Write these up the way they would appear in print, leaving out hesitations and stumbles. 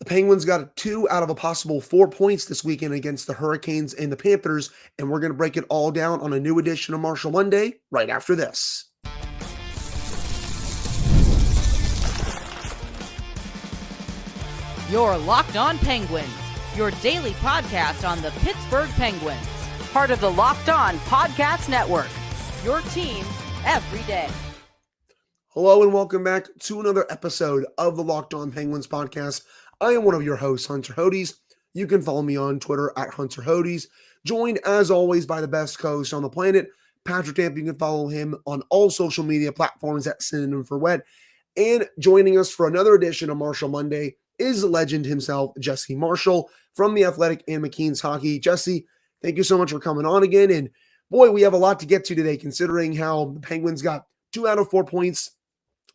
Penguins got 2 out of a possible 4 points this weekend against the Hurricanes and the Panthers, and we're going to break it all down on a new edition of Marshall Monday right after this. You're Locked On Penguins, your daily podcast on the Pittsburgh Penguins, part of the Locked On Podcast Network, your team every day. Hello and welcome back to another episode of the Locked On Penguins podcast. I am one of your hosts, Hunter Hodes. You can follow me on Twitter at Hunter Hodes, joined as always by the best co-host on the planet, Patrick Tamp. You can follow him on all social media platforms at Synonym for Wet. And joining us for another edition of Marshall Monday is legend himself, Jesse Marshall from The Athletic and McKean's Hockey. Jesse, thank you so much for coming on again. And boy, we have a lot to get to today, considering how the Penguins got 2 out of 4 points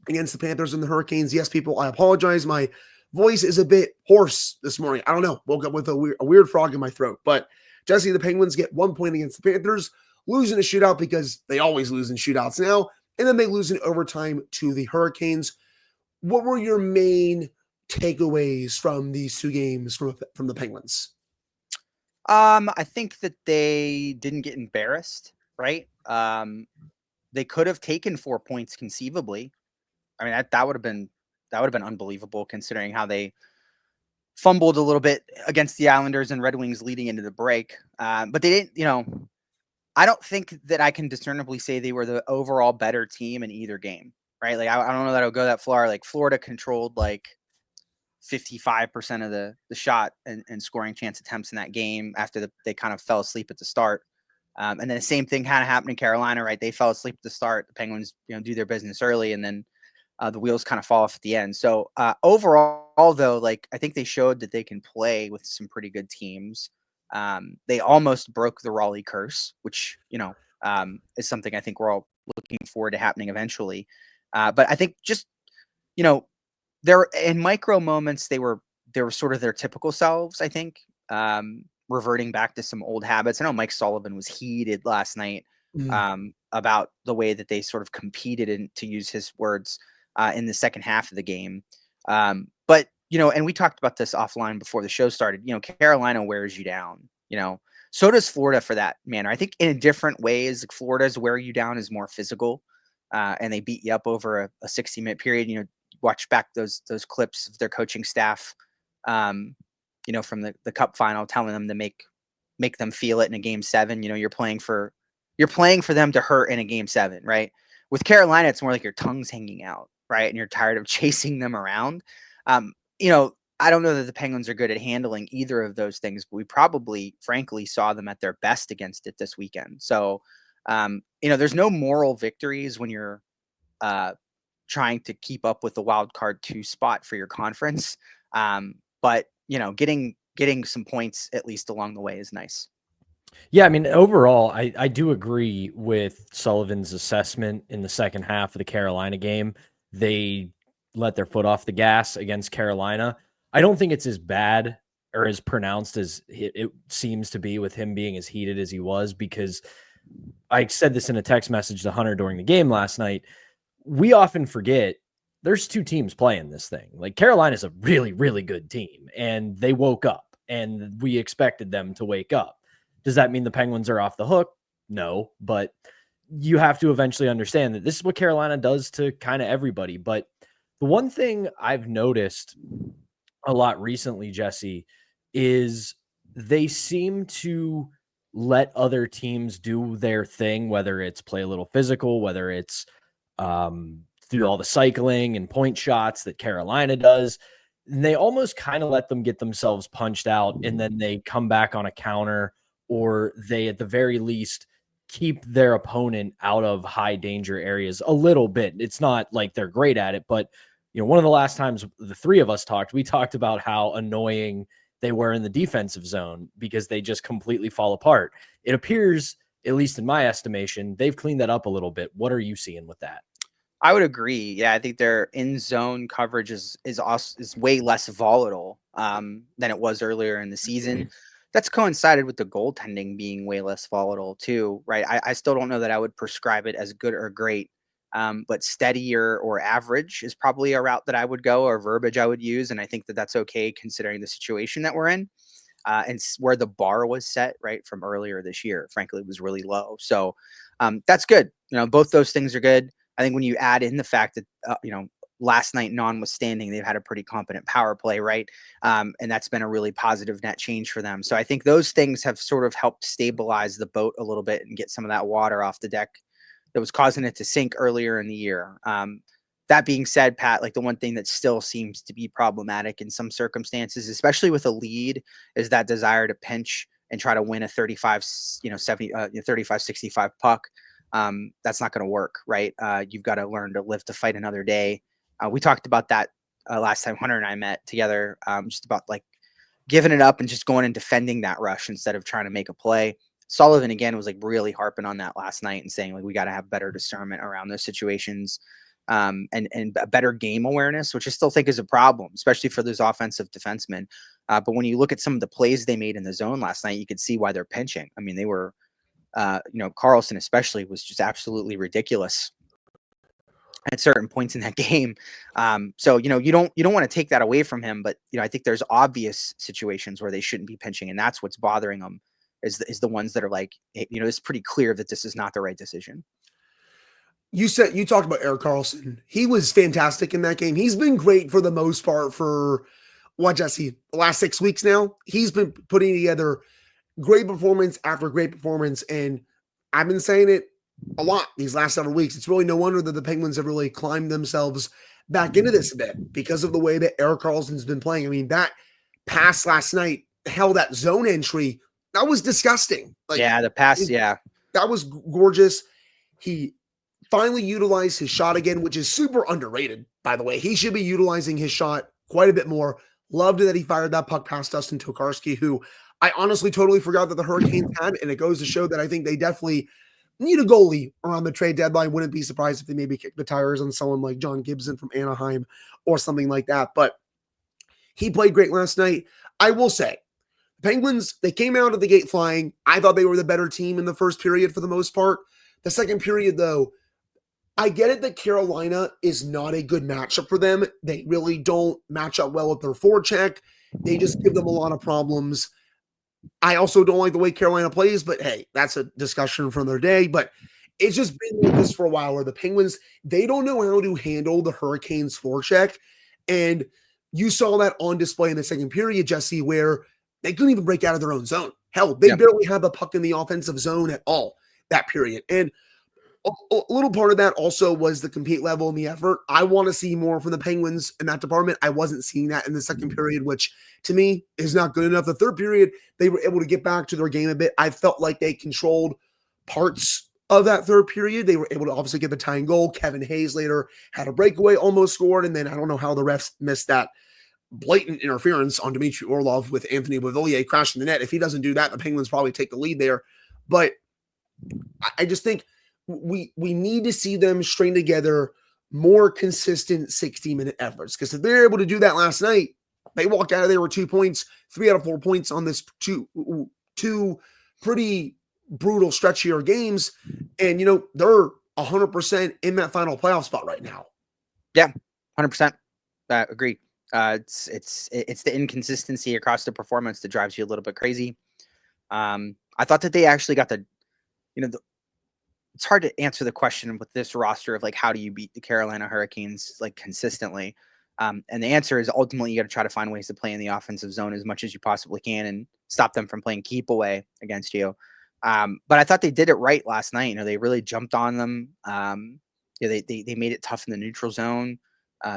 against the Panthers and the Hurricanes. Yes, people, I apologize. My voice is a bit hoarse this morning. I don't know. Woke up with a weird frog in my throat. But Jesse, the Penguins get 1 point against the Panthers, losing a shootout because they always lose in shootouts now, and then they lose in overtime to the Hurricanes. What were your main takeaways from these two games from the Penguins? I think that they didn't get embarrassed, right? They could have taken 4 points conceivably. I mean, that would have been unbelievable, considering how they fumbled a little bit against the Islanders and Red Wings leading into the break. But they didn't, I don't think that I can discernibly say they were the overall better team in either game, right? Like, I don't know that I'll go that far. Like, Florida controlled like 55% of the shot and scoring chance attempts in that game after they kind of fell asleep at the start. And then the same thing kind of happened in Carolina, right? They fell asleep at the start. The Penguins, do their business early, and then the wheels kind of fall off at the end. So overall, though, like, I think they showed that they can play with some pretty good teams. They almost broke the Raleigh curse, which, is something I think we're all looking forward to happening eventually. But I think just, there in micro moments, they were sort of their typical selves, I think, reverting back to some old habits. I know Mike Sullivan was heated last night about the way that they sort of competed, and to use his words, in the second half of the game. But, and we talked about this offline before the show started, Carolina wears you down, so does Florida for that manner. I think in different ways. Like, Florida's wear you down is more physical, and they beat you up over a 60-minute period. Watch back those clips of their coaching staff, from the Cup final, telling them to make them feel it in a Game 7. You're playing for them to hurt in a Game 7, right? With Carolina, it's more like your tongue's hanging out, right? And you're tired of chasing them around. I don't know that the Penguins are good at handling either of those things, but we probably, frankly, saw them at their best against it this weekend. So, there's no moral victories when you're trying to keep up with the wild card 2 spot for your conference. But getting some points at least along the way is nice. Yeah, I mean, overall, I do agree with Sullivan's assessment in the second half of the Carolina game. They let their foot off the gas against Carolina. I don't think it's as bad or as pronounced as it seems to be with him being as heated as he was, because I said this in a text message to Hunter during the game last night. We often forget there's 2 teams playing this thing. Like, Carolina's a really, really good team, and they woke up, and we expected them to wake up. Does that mean the Penguins are off the hook? No, but you have to eventually understand that this is what Carolina does to kind of everybody. But the one thing I've noticed a lot recently, Jesse, is they seem to let other teams do their thing, whether it's play a little physical, whether it's through all the cycling and point shots that Carolina does. And they almost kind of let them get themselves punched out, and then they come back on a counter, or they, at the very least, keep their opponent out of high danger areas a little bit. It's not like they're great at it, but one of the last times the 3 of us talked, we talked about how annoying they were in the defensive zone because they just completely fall apart. It appears, at least in my estimation, they've cleaned that up a little bit. What are you seeing with that? I would agree. Yeah, I think their in-zone coverage is way less volatile than it was earlier in the season. That's coincided with the goaltending being way less volatile too, right? I still don't know that I would prescribe it as good or great But steadier or average is probably a route that I would go, or verbiage I would use. And I think that that's okay considering the situation that we're in. And where the bar was set right from earlier this year, frankly, it was really low. So that's good. Both those things are good. I think when you add in the fact that, last night, notwithstanding, they've had a pretty competent power play, right? And that's been a really positive net change for them. So I think those things have sort of helped stabilize the boat a little bit and get some of that water off the deck that was causing it to sink earlier in the year. That being said, Pat, like the one thing that still seems to be problematic in some circumstances, especially with a lead, is that desire to pinch and try to win a 35-65 puck. That's not going to work, right? You've got to learn to live to fight another day. We talked about that last time Hunter and I met together, just about like giving it up and just going and defending that rush instead of trying to make a play. Sullivan, again, was like really harping on that last night and saying like we got to have better discernment around those situations. And a better game awareness, which I still think is a problem, especially for those offensive defensemen. But when you look at some of the plays they made in the zone last night, you could see why they're pinching. I mean, they were, Carlson especially was just absolutely ridiculous at certain points in that game. So, you don't want to take that away from him, but, I think there's obvious situations where they shouldn't be pinching, and that's what's bothering them is the ones that are like, it's pretty clear that this is not the right decision. You talked about Erik Carlson. He was fantastic in that game. He's been great for the most part for Jesse, the last 6 weeks now. He's been putting together great performance after great performance. And I've been saying it a lot these last several weeks. It's really no wonder that the Penguins have really climbed themselves back into this a bit because of the way that Erik Carlson's been playing. I mean, that pass last night, hell, that zone entry, that was disgusting. The pass, that was gorgeous. He finally utilized his shot again, which is super underrated, by the way. He should be utilizing his shot quite a bit more. Loved that he fired that puck past Dustin Tokarski, who I honestly totally forgot that the Hurricanes had, and it goes to show that I think they definitely need a goalie around the trade deadline. Wouldn't be surprised if they maybe kick the tires on someone like John Gibson from Anaheim or something like that. But he played great last night. I will say, Penguins, they came out of the gate flying. I thought they were the better team in the first period for the most part. The second period, though, I get it that Carolina is not a good matchup for them. They really don't match up well with their forecheck. They just give them a lot of problems. I also don't like the way Carolina plays, but hey, that's a discussion for another day. But it's just been like this for a while where the Penguins, they don't know how to handle the Hurricanes forecheck. And you saw that on display in the second period, Jesse, where they couldn't even break out of their own zone. Hell, they barely had the puck in the offensive zone at all that period. And a little part of that also was the compete level and the effort. I want to see more from the Penguins in that department. I wasn't seeing that in the second period, which to me is not good enough. The third period, they were able to get back to their game a bit. I felt like they controlled parts of that third period. They were able to obviously get the tying goal. Kevin Hayes later had a breakaway, almost scored. And then I don't know how the refs missed that blatant interference on Dmitry Orlov with Anthony Beauvillier crashing the net. If he doesn't do that, the Penguins probably take the lead there. But I just think we need to see them string together more consistent 60-minute efforts. Because if they're able to do that last night, they walked out of there with 2 points, 3 out of 4 points on this two pretty brutal stretchier games. And, they're 100% in that final playoff spot right now. Yeah, 100%. Agree. It's the inconsistency across the performance that drives you a little bit crazy. I thought that they actually got it's hard to answer the question with this roster of like, how do you beat the Carolina Hurricanes like consistently? And the answer is ultimately you got to try to find ways to play in the offensive zone as much as you possibly can and stop them from playing keep away against you. But I thought they did it right last night. They really jumped on them. They made it tough in the neutral zone.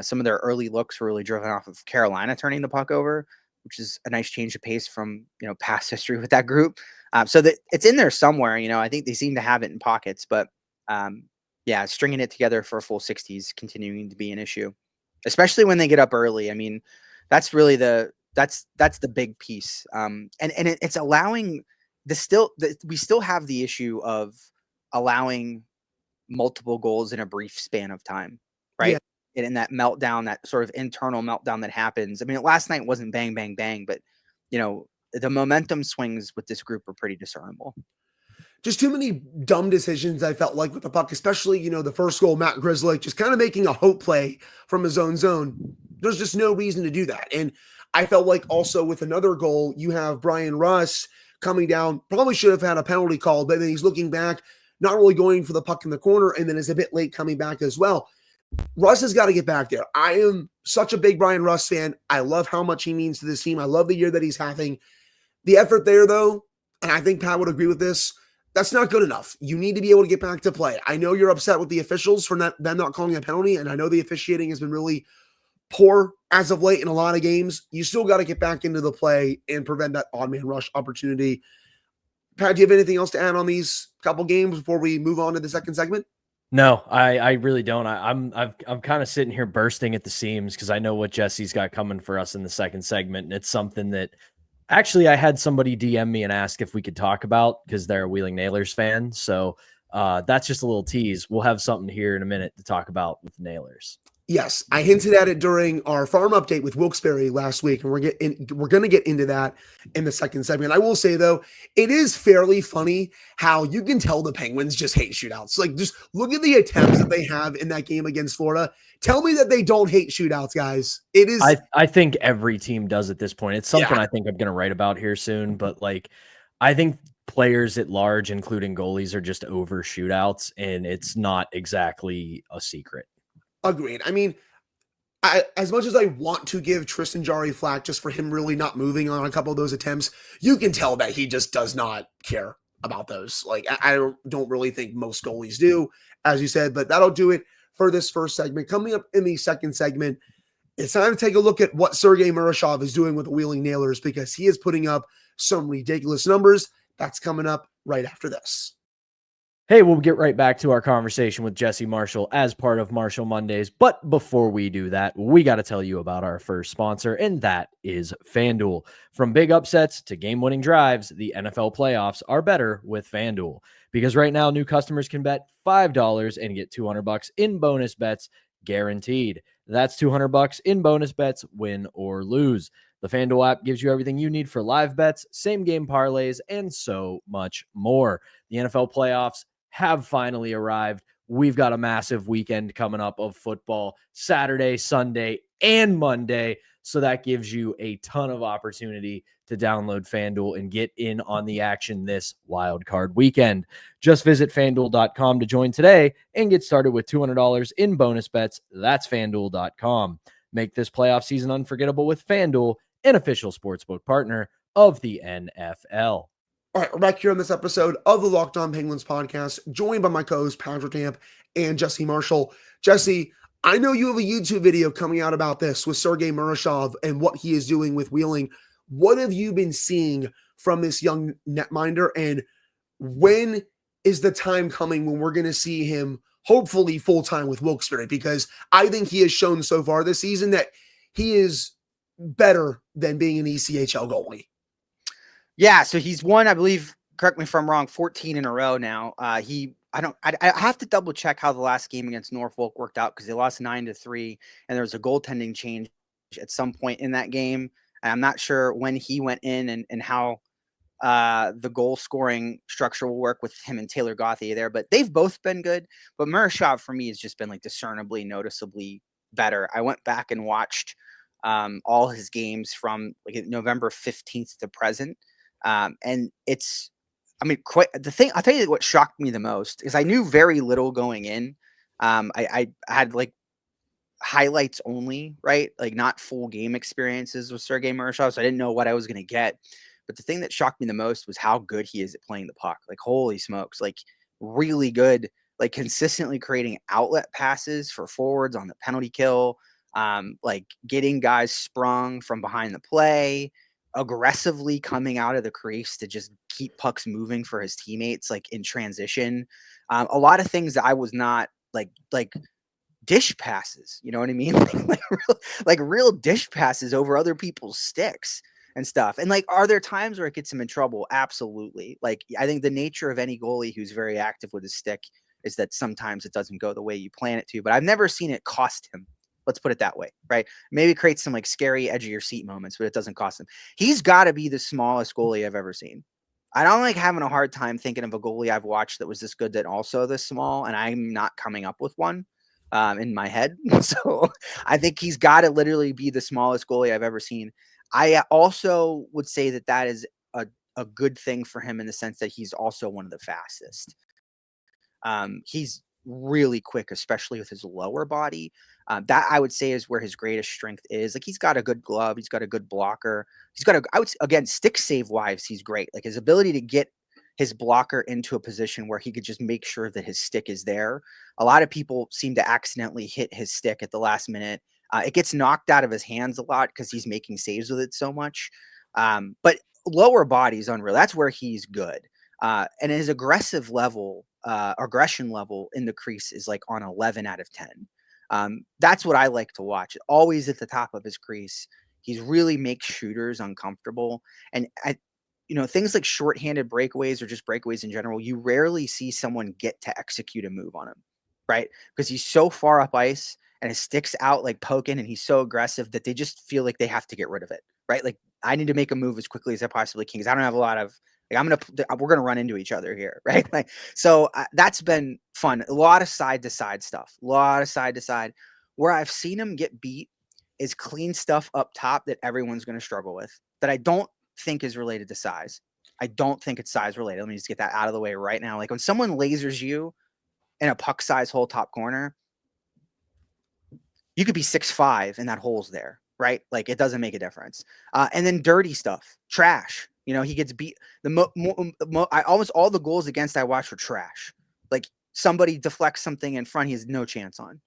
Some of their early looks were really driven off of Carolina turning the puck over, which is a nice change of pace from, past history with that group. So that it's in there somewhere, I think they seem to have it in pockets, but stringing it together for a full 60 is continuing to be an issue, especially when they get up early. I mean, that's really that's the big piece. And it's allowing we still have the issue of allowing multiple goals in a brief span of time, right? Yeah. And in that meltdown, that sort of internal meltdown that happens. I mean, last night wasn't bang, bang, bang, but the momentum swings with this group are pretty discernible. just too many dumb decisions I felt like with the puck, especially, the first goal, Matt Grzelcyk just kind of making a hope play from his own zone. There's just no reason to do that. And I felt like also with another goal, you have Brian Russ coming down, probably should have had a penalty called, but then he's looking back, not really going for the puck in the corner, and then is a bit late coming back as well. Russ has got to get back there. I am such a big Brian Russ fan. I love how much he means to this team. I love the year that he's having. The effort there, though, and I think Pat would agree with this, that's not good enough. You need to be able to get back to play. I know you're upset with the officials for them not calling a penalty, and I know the officiating has been really poor as of late in a lot of games. You still got to get back into the play and prevent that odd man rush opportunity. Pat, do you have anything else to add on these couple games before we move on to the second segment? No, I really don't. I'm kind of sitting here bursting at the seams because I know what Jesse's got coming for us in the second segment, and it's something that actually I had somebody DM me and ask if we could talk about because they're a Wheeling Nailers fan. So that's just a little tease. We'll have something here in a minute to talk about with the Nailers. Yes, I hinted at it during our farm update with Wilkes-Barre last week, and we're going to get into that in the second segment. I will say, though, it is fairly funny how you can tell the Penguins just hate shootouts. Like, just look at the attempts that they have in that game against Florida. Tell me that they don't hate shootouts, guys. It is. I think every team does at this point. It's something I think I'm going to write about here soon, but like, I think players at large, including goalies, are just over shootouts, and it's not exactly a secret. Agreed. I mean, as much as I want to give Tristan Jarry flack just for him really not moving on a couple of those attempts, you can tell that he just does not care about those. Like, I don't really think most goalies do, as you said, but that'll do it for this first segment. Coming up in the second segment, it's time to take a look at what Sergei Murashov is doing with the Wheeling Nailers because he is putting up some ridiculous numbers. That's coming up right after this. Hey, we'll get right back to our conversation with Jesse Marshall as part of Marshall Mondays. But before we do that, we got to tell you about our first sponsor, and that is FanDuel. From big upsets to game-winning drives, the NFL playoffs are better with FanDuel. Because right now, new customers can bet $5 and get $200 in bonus bets guaranteed. That's $200 in bonus bets, win or lose. The FanDuel app gives you everything you need for live bets, same-game parlays, and so much more. The NFL playoffs have finally arrived. We've got a massive weekend coming up of football, Saturday, Sunday, and Monday. So that gives you a ton of opportunity to download FanDuel and get in on the action this wild card weekend. Just visit FanDuel.com to join today and get started with $200 in bonus bets. That's FanDuel.com. Make this playoff season unforgettable with FanDuel, an official sportsbook partner of the NFL. All right, we're back here on this episode of the Locked On Penguins podcast, joined by my co-host Patrick Tamp and Jesse Marshall. Jesse, I know you have a YouTube video coming out about this with Sergei Murashov and what he is doing with Wheeling. What have you been seeing from this young netminder, and when is the time coming when we're going to see him hopefully full-time with Wilkes-Barre? Because I think he has shown so far this season that he is better than being an ECHL goalie. Yeah, so he's won, I believe, correct me if I'm wrong, 14 in a row now. I have to double check how the last game against Norfolk worked out because they lost 9-3, and there was a goaltending change at some point in that game. And I'm not sure when he went in and how the goal scoring structure will work with him and Taylor Gauthier there, but they've both been good. But Murashov for me has just been like discernibly, noticeably better. I went back and watched all his games from like November 15th to present. And it's, I mean, the thing, I'll tell you what shocked me the most is I knew very little going in. I had like highlights only, right? Like not full game experiences with Sergei Murashov. So I didn't know what I was going to get. But the thing that shocked me the most was how good he is at playing the puck. Like, holy smokes, like really good, like consistently creating outlet passes for forwards on the penalty kill, like getting guys sprung from behind the play, aggressively coming out of the crease to just keep pucks moving for his teammates, like in transition. A lot of things that I was not like dish passes, you know what I mean? like real dish passes over other people's sticks and stuff. And like, are there times where it gets him in trouble? Absolutely. Like, I think the nature of any goalie who's very active with his stick is that sometimes it doesn't go the way you plan it to, but I've never seen it cost him. Let's put it that way, right? Maybe it creates some like scary edge of your seat moments, but it doesn't cost him. He's got to be the smallest goalie I've ever seen. I don't like having a hard time thinking of a goalie I've watched that was this good that also this small, and I'm not coming up with one in my head. So I think he's got to literally be the smallest goalie I've ever seen. I also would say that that is a good thing for him in the sense that he's also one of the fastest. He's really quick, especially with his lower body. That I would say is where his greatest strength is. Like he's got a good glove, he's got a good blocker, he's got again, stick save wise, he's great. Like his ability to get his blocker into a position where he could just make sure that his stick is there. A lot of people seem to accidentally hit his stick at the last minute. It gets knocked out of his hands a lot because he's making saves with it so much. But lower body's unreal. That's where he's good. And his aggression level in the crease is like on 11 out of 10. That's what I like to watch. Always at the top of his crease. He really makes shooters uncomfortable. And things like shorthanded breakaways or just breakaways in general, you rarely see someone get to execute a move on him, right? Because he's so far up ice and his stick's out like poking, and he's so aggressive that they just feel like they have to get rid of it, right? Like I need to make a move as quickly as I possibly can because I don't have a lot of. Like we're gonna run into each other here, right? Like so that's been fun. A lot of side to side stuff. Where I've seen him get beat is clean stuff up top that everyone's gonna struggle with. That I don't think is related to size. I don't think it's size related. Let me just get that out of the way right now. Like when someone lasers you in a puck size hole top corner, you could be 6'5" and that hole's there, right? Like it doesn't make a difference. And then dirty stuff, trash. He gets beat. Almost all the goals against I watched were trash. Like somebody deflects something in front, he has no chance on.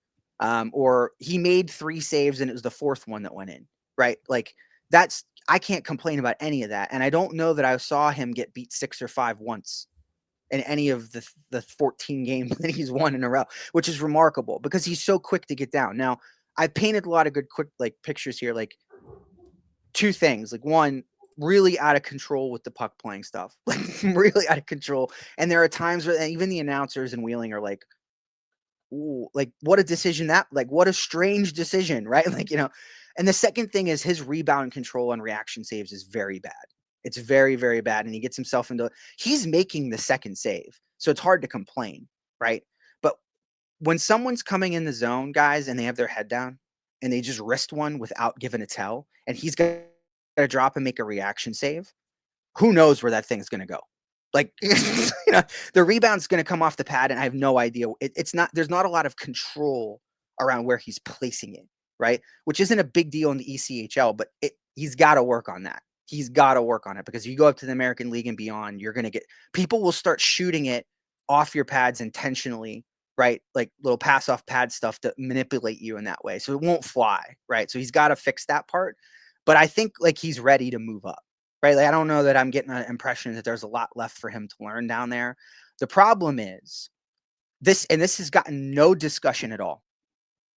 Or he made 3 saves and it was the 4th one that went in, right? Like I can't complain about any of that. And I don't know that I saw him get beat 6 or 5 once in any of the 14 games that he's won in a row, which is remarkable because he's so quick to get down. Now, I painted a lot of good quick pictures here, like 2 things. Like one, really out of control with the puck playing stuff, like really out of control. And there are times where even the announcers and Wheeling are like, ooh, like what a decision what a strange decision, right? Like, and the second thing is his rebound control and reaction saves is very bad. It's very, very bad. And he gets himself he's making the second save. So it's hard to complain, right? But when someone's coming in the zone, guys, and they have their head down and they just wrist one without giving a tell, and he's going to drop and make a reaction save, who knows where that thing's going to go? Like, the rebound's going to come off the pad, and I have no idea. There's not a lot of control around where he's placing it, right? Which isn't a big deal in the ECHL, but he's got to work on that. He's got to work on it because you go up to the American League and beyond, you're going to people will start shooting it off your pads intentionally, right? Like little pass off pad stuff to manipulate you in that way. So it won't fly, right? So he's got to fix that part. But I think like he's ready to move up, right? Like I don't know that I'm getting an impression that there's a lot left for him to learn down there. The problem is this has gotten no discussion at all.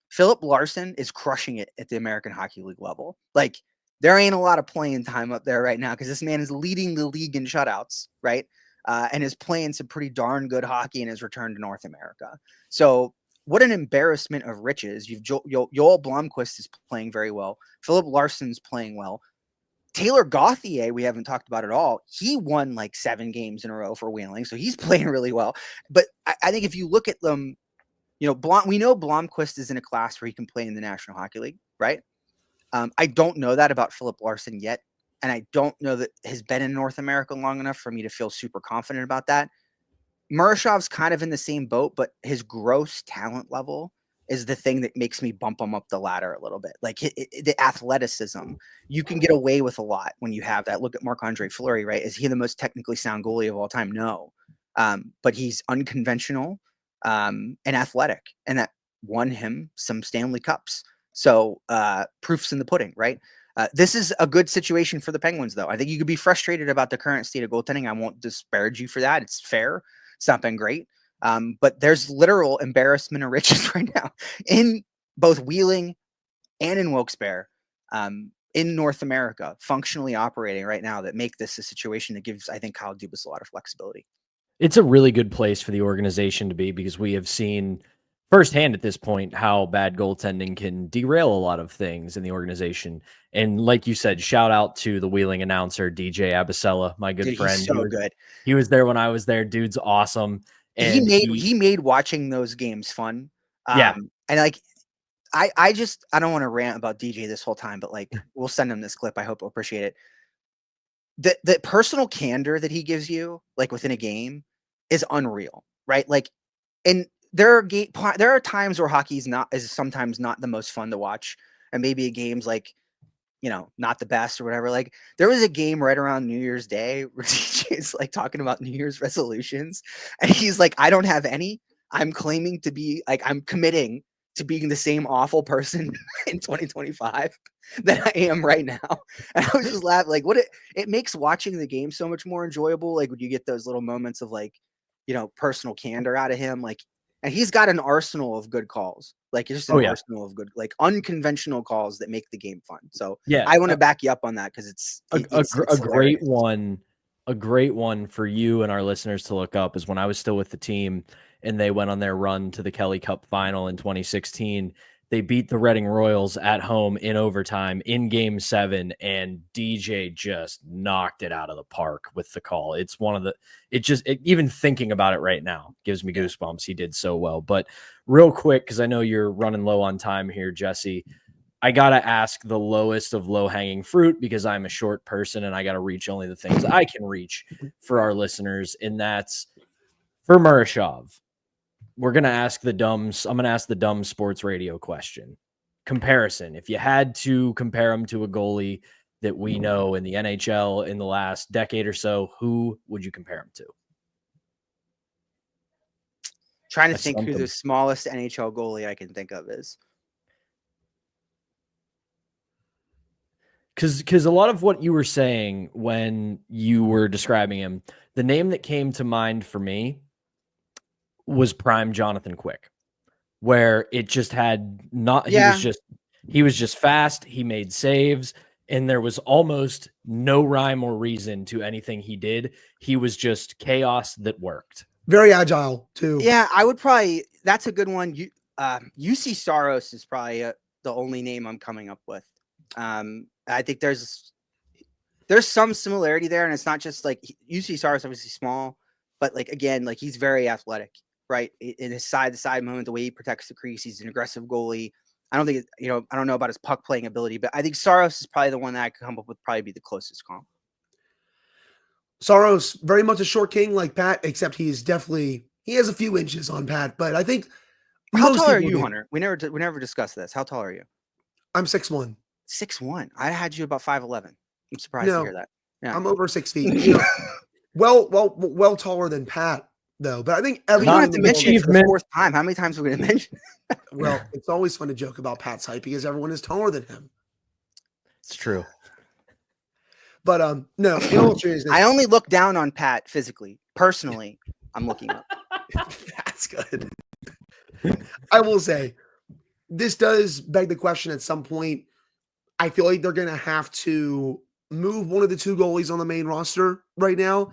Philip Larson is crushing it at the American Hockey League level. Like there ain't a lot of playing time up there right now because this man is leading the league in shutouts, right? And is playing some pretty darn good hockey in his return to North America. So what an embarrassment of riches. Joel Blomqvist is playing very well. Philip Larson's playing well. Taylor Gauthier, we haven't talked about at all. He won like 7 games in a row for Wheeling, so he's playing really well. But I think if you look at them, we know Blomqvist is in a class where he can play in the National Hockey League, right? I don't know that about Philip Larson yet, and I don't know that has been in North America long enough for me to feel super confident about that. Murashov's kind of in the same boat, but his gross talent level is the thing that makes me bump him up the ladder a little bit. Like the athleticism, you can get away with a lot when you have that. Look at Marc-Andre Fleury, right? Is he the most technically sound goalie of all time? No. But he's unconventional and athletic, and that won him some Stanley Cups. So proof's in the pudding, right? This is a good situation for the Penguins, though. I think you could be frustrated about the current state of goaltending. I won't disparage you for that. It's fair. It's not been great. But there's literal embarrassment of riches right now in both Wheeling and in Wilkes-Barre, in North America, functionally operating right now that make this a situation that gives, I think, Kyle Dubas a lot of flexibility. It's a really good place for the organization to be because we have seen firsthand at this point how bad goaltending can derail a lot of things in the organization. And like you said, shout out to the wheeling announcer, DJ Abasella, my good friend. He's so good. He was there when I was there. Dude's awesome. And he made watching those games fun. Yeah. And like, I don't want to rant about DJ this whole time, but like, we'll send him this clip. I hope he'll appreciate it. The personal candor that he gives you, like within a game, is unreal, right? Like, and there are times where hockey is sometimes not the most fun to watch, and maybe a game's like, not the best or whatever. Like, there was a game right around New Year's Day where DJ is like talking about New Year's resolutions, and he's like, I don't have any. I'm claiming to be like, I'm committing to being the same awful person in 2025 that I am right now. And I was just laughing, like, it makes watching the game so much more enjoyable. Like when you get those little moments of like, personal candor out of him, like, and he's got an arsenal of good calls, like just an arsenal of good, like unconventional calls that make the game fun. So yeah, I want to back you up on that because it's a great one. A great one for you and our listeners to look up is when I was still with the team and they went on their run to the Kelly Cup final in 2016. They beat the Reading Royals at home in overtime in Game 7, and DJ just knocked it out of the park with the call. It's one of the even thinking about it right now gives me goosebumps. He did so well. But real quick, because I know you're running low on time here, Jesse, I got to ask the lowest of low-hanging fruit because I'm a short person and I got to reach only the things I can reach for our listeners, and that's for Murashov. I'm going to ask the dumb sports radio question. Comparison. If you had to compare him to a goalie that we know in the NHL in the last decade or so, who would you compare him to? Trying to think who the smallest NHL goalie I can think of is. Because a lot of what you were saying when you were describing him, the name that came to mind for me was prime Jonathan Quick, where it just had not, he was just fast. He made saves and there was almost no rhyme or reason to anything he did. He was just chaos that worked. Very agile too. Yeah. That's a good one. UC Saros is probably the only name I'm coming up with. I think there's some similarity there, and it's not just like UC Saros obviously small, but like again, like he's very athletic, right? In his side-to-side movement, the way he protects the crease, he's an aggressive goalie. I don't think I don't know about his puck playing ability, but I think Saros is probably the one that I could come up with, probably be the closest comp. Saros very much a short king like Pat, except he has a few inches on Pat, but I think. How tall are you, Hunter? We never discussed this. How tall are you? I'm 6'1". 6'1". I had you about 5'11". I'm surprised to hear that. Yeah. I'm over 6 feet. Well taller than Pat, though. But I think everyone have to mention it for the fourth time. How many times are we going to mention? Well, it's always fun to joke about Pat's height because everyone is taller than him. It's true. But no, in all seriousness, I only look down on Pat physically. Personally, I'm looking up. That's good. I will say, this does beg the question at some point. I feel like they're going to have to move one of the two goalies on the main roster right now.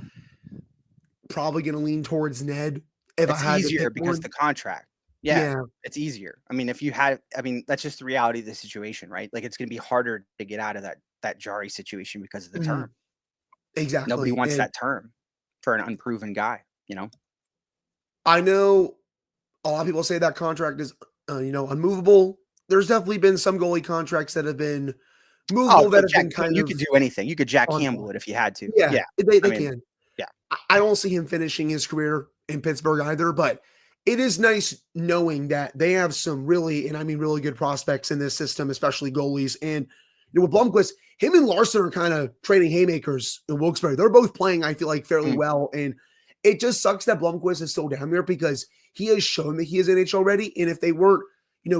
Probably going to lean towards Ned. It's easier because the contract. Yeah, it's easier. I mean, that's just the reality of the situation, right? Like, it's going to be harder to get out of that Jari situation because of the term. Exactly. Nobody wants that term for an unproven guy, I know a lot of people say that contract is, unmovable. There's definitely been some goalie contracts that have been movable that have been you could do anything. You could Jack Campbell it if you had to. Yeah. They can. Yeah. I don't see him finishing his career in Pittsburgh either, but it is nice knowing that they have some really good prospects in this system, especially goalies. And with Blomqvist, him and Larson are kind of trading haymakers in Wilkes-Barre. They're both playing, I feel like, fairly well. And it just sucks that Blomqvist is still down there because he has shown that he is NHL ready. And if they weren't,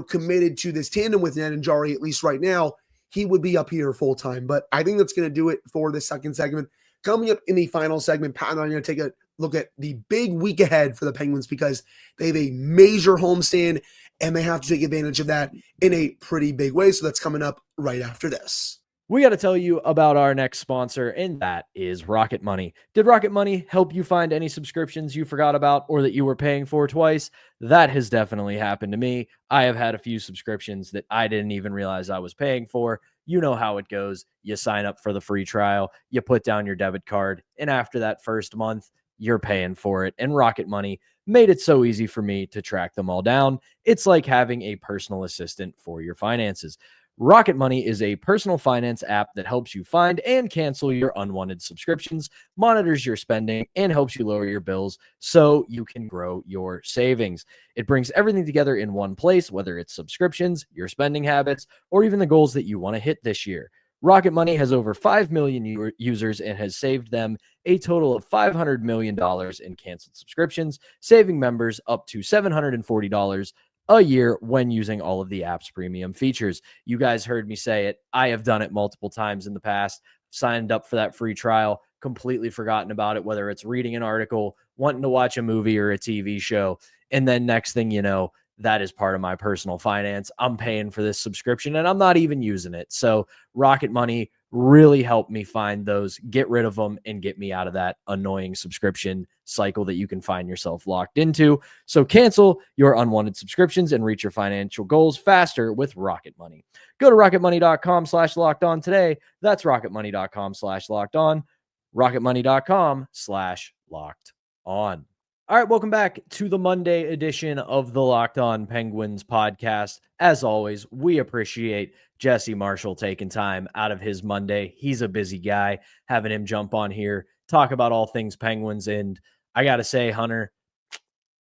committed to this tandem with Ned and Jari, at least right now, he would be up here full time. But I think that's going to do it for the second segment. Coming up in the final segment, Pat and I are going to take a look at the big week ahead for the Penguins because they have a major homestand and they have to take advantage of that in a pretty big way. So that's coming up right after this. we got to tell you about our next sponsor, and that is Rocket Money. Did Rocket Money help you find any subscriptions you forgot about or that you were paying for twice? That has definitely happened to me. I have had a few subscriptions that I didn't even realize I was paying for. You know how it goes. You sign up for the free trial, you put down your debit card, and after that first month, you're paying for it. And Rocket Money made it so easy for me to track them all down. It's like having a personal assistant for your finances. Rocket Money is a personal finance app that helps you find and cancel your unwanted subscriptions, monitors your spending, and helps you lower your bills so you can grow your savings. It brings everything together in one place, whether it's subscriptions, your spending habits, or even the goals that you want to hit this year. Rocket Money has over 5 million users and has saved them a total of $500 million in canceled subscriptions, saving members up to $740 a year when using all of the app's premium features. You guys heard me say it. I have done it multiple times in the past, signed up for that free trial, completely forgotten about it, whether it's reading an article, wanting to watch a movie or a TV show. And then next thing you know, that is part of my personal finance. I'm paying for this subscription and I'm not even using it. So Rocket Money really helped me find those, get rid of them, and get me out of that annoying subscription cycle that you can find yourself locked into. So cancel your unwanted subscriptions and reach your financial goals faster with Rocket Money. Go to rocketmoney.com/lockedon today. That's rocketmoney.com/lockedon. rocketmoney.com/lockedon. All right, welcome back to the Monday edition of the Locked On Penguins podcast. As always, we appreciate Jesse Marshall taking time out of his Monday. He's a busy guy, having him jump on here, talk about all things Penguins. And I got to say, Hunter,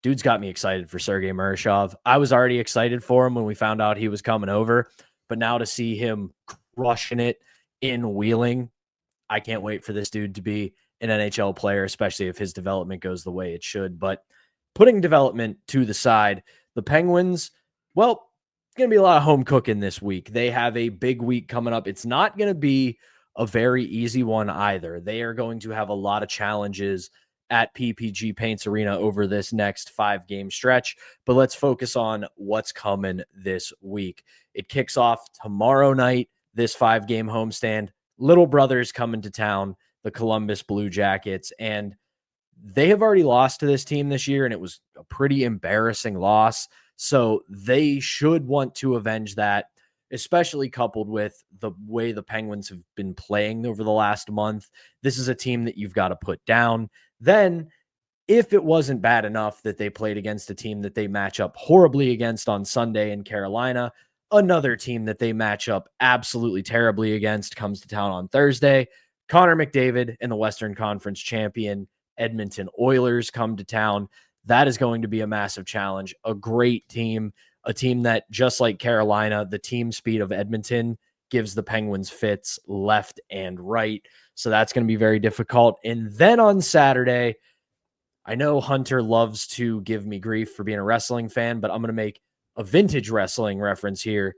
dude's got me excited for Sergei Murashov. I was already excited for him when we found out he was coming over, but now to see him crushing it in Wheeling, I can't wait for this dude to be an NHL player, especially if his development goes the way it should. But putting development to the side, the Penguins, well, it's going to be a lot of home cooking this week. They have a big week coming up. It's not going to be a very easy one either. They are going to have a lot of challenges at PPG Paints Arena over this next 5-game stretch. But let's focus on what's coming this week. It kicks off tomorrow night, this 5-game homestand. Little brother's coming to town, the Columbus Blue Jackets, and they have already lost to this team this year, and it was a pretty embarrassing loss. So they should want to avenge that, especially coupled with the way the Penguins have been playing over the last month. This is a team that you've got to put down. Then, if it wasn't bad enough that they played against a team that they match up horribly against on Sunday in Carolina, another team that they match up absolutely terribly against comes to town on Thursday. Connor McDavid and the Western Conference champion Edmonton Oilers come to town. That is going to be a massive challenge. A great team, a team that, just like Carolina, the team speed of Edmonton gives the Penguins fits left and right. So that's going to be very difficult. And then on Saturday, I know Hunter loves to give me grief for being a wrestling fan, but I'm going to make a vintage wrestling reference here.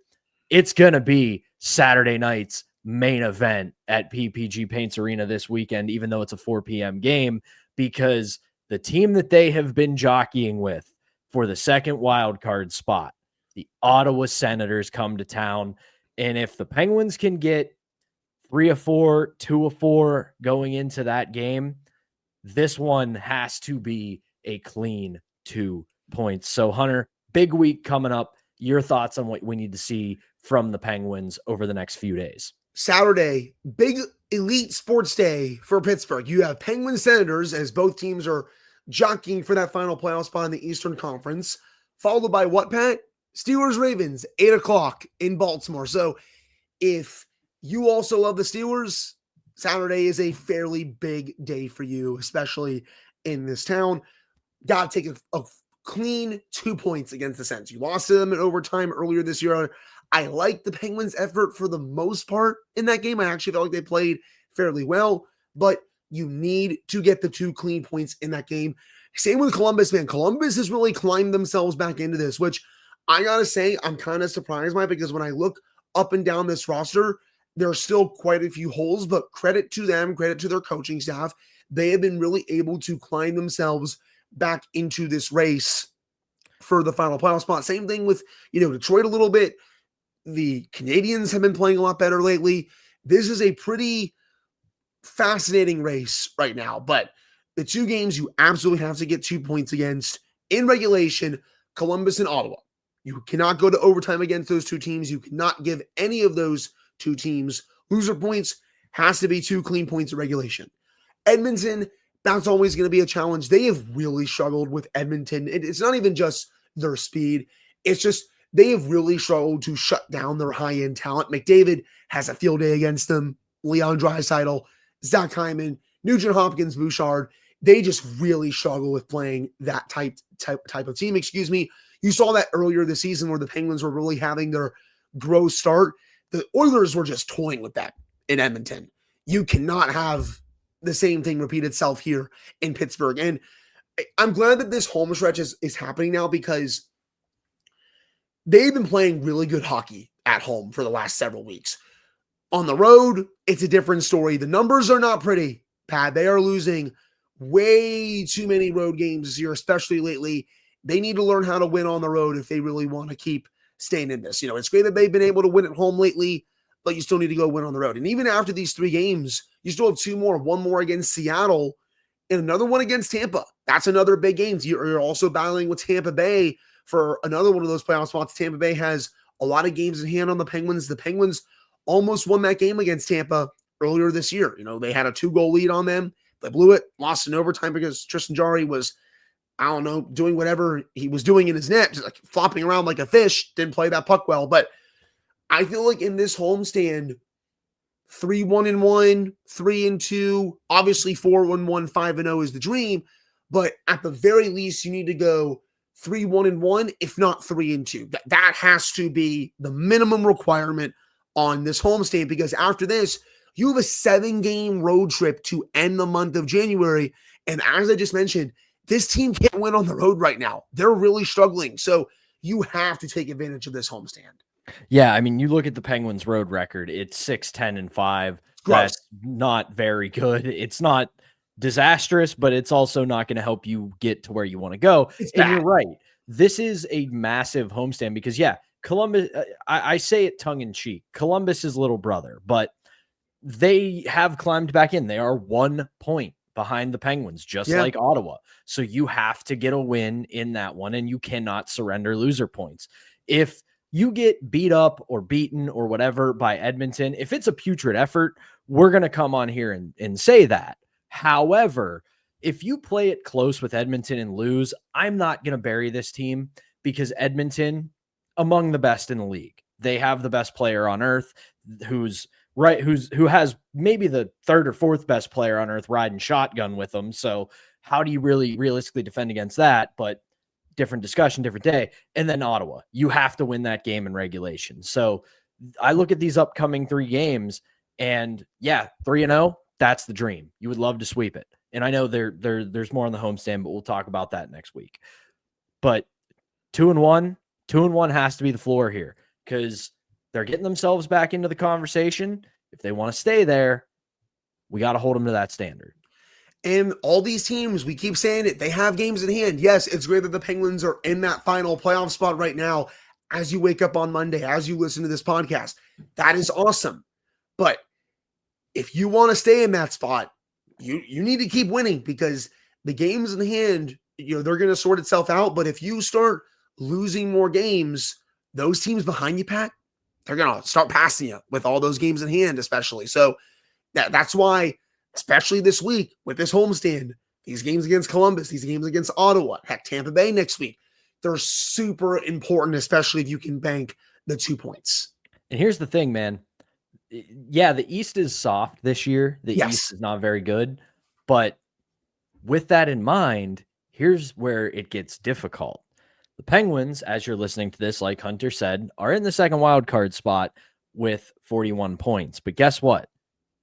It's going to be Saturday night's main event at PPG Paints Arena this weekend, even though it's a 4 p.m. game, because the team that they have been jockeying with for the second wild card spot, the Ottawa Senators, come to town. And if the Penguins can get 3 of 4, 2 of 4 going into that game, this one has to be a clean 2 points. So, Hunter, big week coming up. Your thoughts on what we need to see from the Penguins over the next few days? Saturday, big elite sports day for Pittsburgh. You have Penguins Senators, as both teams are jockeying for that final playoff spot in the Eastern Conference, followed by what, Pat? Steelers Ravens, 8 o'clock in Baltimore. So if you also love the Steelers, Saturday is a fairly big day for you, especially in this town. Got to take a clean 2 points against the Sens. You lost to them in overtime earlier this year. I like the Penguins' effort for the most part in that game. I actually felt like they played fairly well, but you need to get the 2 clean points in that game. Same with Columbus, man. Columbus has really climbed themselves back into this, which I got to say I'm kind of surprised by, because when I look up and down this roster, there are still quite a few holes, but credit to them, credit to their coaching staff. They have been really able to climb themselves back into this race for the final playoff spot. Same thing with, Detroit a little bit. The Canadians have been playing a lot better lately. this is a pretty fascinating race right now. But the two games you absolutely have to get 2 points against in regulation, Columbus and Ottawa. You cannot go to overtime against those two teams. You cannot give any of those two teams loser points. Has to be 2 clean points in regulation. Edmonton, that's always going to be a challenge. They have really struggled with Edmonton. It's not even just their speed. It's just they have really struggled to shut down their high-end talent. McDavid has a field day against them. Leon Draisaitl, Zach Hyman, Nugent Hopkins, Bouchard. They just really struggle with playing that type of team. Excuse me. You saw that earlier this season where the Penguins were really having their growth start. The Oilers were just toying with that in Edmonton. You cannot have the same thing repeat itself here in Pittsburgh. And I'm glad that this home stretch is happening now because they've been playing really good hockey at home for the last several weeks. On the road, it's a different story. The numbers are not pretty, Pat. They are losing way too many road games this year, especially lately. They need to learn how to win on the road if they really want to keep staying in this. It's great that they've been able to win at home lately, but you still need to go win on the road. And even after these 3 games, you still have 2 more, one more against Seattle and another one against Tampa. That's another big game. You're also battling with Tampa Bay for another one of those playoff spots. Tampa Bay has a lot of games in hand on the Penguins. The Penguins almost won that game against Tampa earlier this year. They had a 2-goal lead on them. They blew it, lost in overtime because Tristan Jarry was, doing whatever he was doing in his net, just like flopping around like a fish, didn't play that puck well. But I feel like in this homestand, 3-1-1, 3-2, obviously 4-1-1, 5-0 is the dream. But at the very least, you need to go 3-1-1, if not 3-2. That has to be the minimum requirement on this homestand, because after this, you have a 7-game road trip to end the month of January. And as I just mentioned, this team can't win on the road right now. They're really struggling. So you have to take advantage of this homestand. Yeah, I mean, you look at the Penguins' road record, it's 6-10-5. That's not very good. It's not disastrous, but it's also not going to help you get to where you want to go. And you're right. This is a massive homestand because, Columbus, I say it tongue-in-cheek, Columbus' little brother, but they have climbed back in. They are 1 point behind the Penguins, just like Ottawa. So you have to get a win in that one, and you cannot surrender loser points. If you get beat up or beaten or whatever by Edmonton, if it's a putrid effort, we're going to come on here and say that. However, if you play it close with Edmonton and lose, I'm not going to bury this team because Edmonton, among the best in the league. They have the best player on earth who has maybe the 3rd or 4th best player on earth riding shotgun with them. So how do you really realistically defend against that? But different discussion, different day. And then Ottawa, you have to win that game in regulation. So I look at these upcoming 3 games and 3-0, that's the dream. You would love to sweep it. And I know there's more on the homestand, but we'll talk about that next week. But 2-1 has to be the floor here because they're getting themselves back into the conversation. If they want to stay there, we got to hold them to that standard. And all these teams, we keep saying it, they have games in hand. Yes, it's great that the Penguins are in that final playoff spot right now as you wake up on Monday, as you listen to this podcast. That is awesome. But if you want to stay in that spot, you need to keep winning because the games in hand, they're going to sort itself out. But if you start losing more games, those teams behind you, Pat, they're going to start passing you with all those games in hand, especially. So that's why, especially this week with this homestand, these games against Columbus, these games against Ottawa, heck, Tampa Bay next week, they're super important, especially if you can bank the 2 points. And here's the thing, man. Yeah, the East is soft this year. The East is not very good. But with that in mind, here's where it gets difficult. The Penguins, as you're listening to this, like Hunter said, are in the second wild card spot with 41 points. But guess what?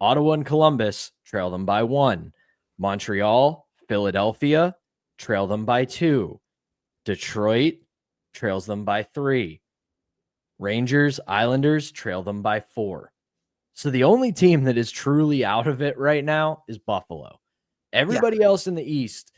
Ottawa and Columbus trail them by 1. Montreal, Philadelphia trail them by 2. Detroit trails them by 3. Rangers, Islanders trail them by 4. So the only team that is truly out of it right now is Buffalo. Everybody else in the East,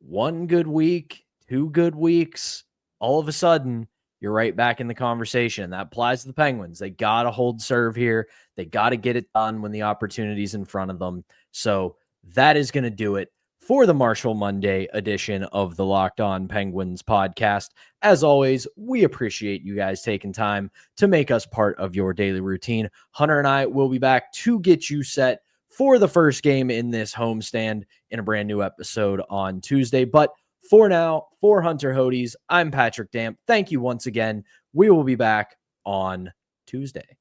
1 good week, 2 good weeks, all of a sudden you're right back in the conversation. That applies to the Penguins. They got to hold serve here. They got to get it done when the opportunity's in front of them. So that is going to do it for the Marshall Monday edition of the Locked On Penguins podcast. As always, we appreciate you guys taking time to make us part of your daily routine. Hunter and I will be back to get you set for the first game in this homestand in a brand new episode on Tuesday. But for now, for Hunter Hodes, I'm Patrick Damp. Thank you once again. We will be back on Tuesday.